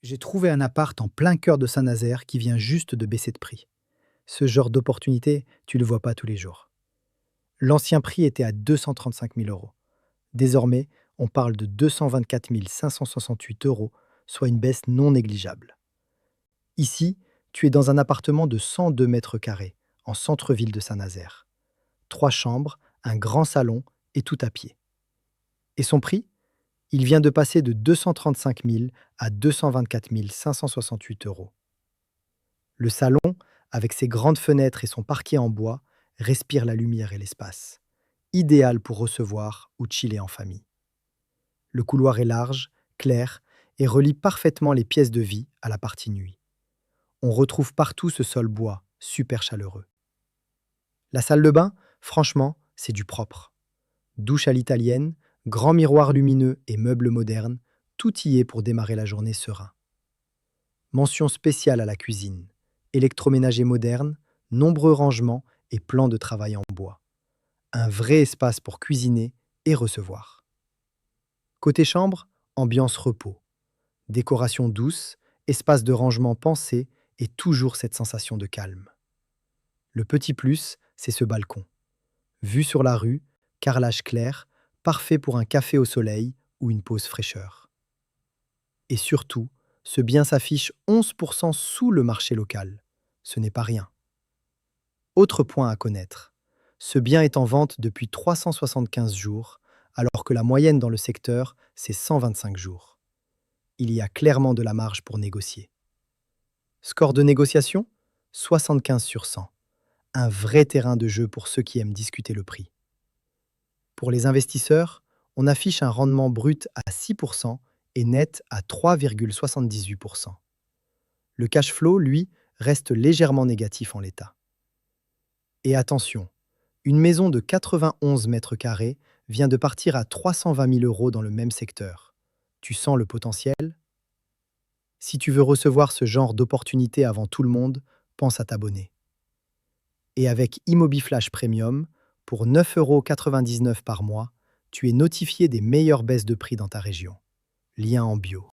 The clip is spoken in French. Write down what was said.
J'ai trouvé un appart en plein cœur de Saint-Nazaire qui vient juste de baisser de prix. Ce genre d'opportunité, tu le vois pas tous les jours. L'ancien prix était à 235 000 euros. Désormais, on parle de 224 568 euros, soit une baisse non négligeable. Ici, tu es dans un appartement de 102 mètres carrés, en centre-ville de Saint-Nazaire. 3 chambres, un grand salon et tout à pied. Et son prix? Il vient de passer de 235 000 à 224 568 euros. Le salon, avec ses grandes fenêtres et son parquet en bois, respire la lumière et l'espace. Idéal pour recevoir ou chiller en famille. Le couloir est large, clair et relie parfaitement les pièces de vie à la partie nuit. On retrouve partout ce sol bois, super chaleureux. La salle de bain, franchement, c'est du propre. Douche à l'italienne, grand miroir lumineux et meubles modernes, tout y est pour démarrer la journée serein. Mention spéciale à la cuisine. Électroménager moderne, nombreux rangements et plans de travail en bois. Un vrai espace pour cuisiner et recevoir. Côté chambre, ambiance repos. Décoration douce, espace de rangement pensé et toujours cette sensation de calme. Le petit plus, c'est ce balcon. Vue sur la rue, carrelage clair, parfait pour un café au soleil ou une pause fraîcheur. Et surtout, ce bien s'affiche 11% sous le marché local. Ce n'est pas rien. Autre point à connaître. Ce bien est en vente depuis 375 jours, alors que la moyenne dans le secteur, c'est 125 jours. Il y a clairement de la marge pour négocier. Score de négociation? 75 sur 100. Un vrai terrain de jeu pour ceux qui aiment discuter le prix. Pour les investisseurs, on affiche un rendement brut à 6% et net à 3,78%. Le cash flow, lui, reste légèrement négatif en l'état. Et attention, une maison de 91 mètres carrés vient de partir à 320 000 euros dans le même secteur. Tu sens le potentiel? Si tu veux recevoir ce genre d'opportunité avant tout le monde, pense à t'abonner. Et avec Immobiflash Premium, pour 9,99 € par mois, tu es notifié des meilleures baisses de prix dans ta région. Lien en bio.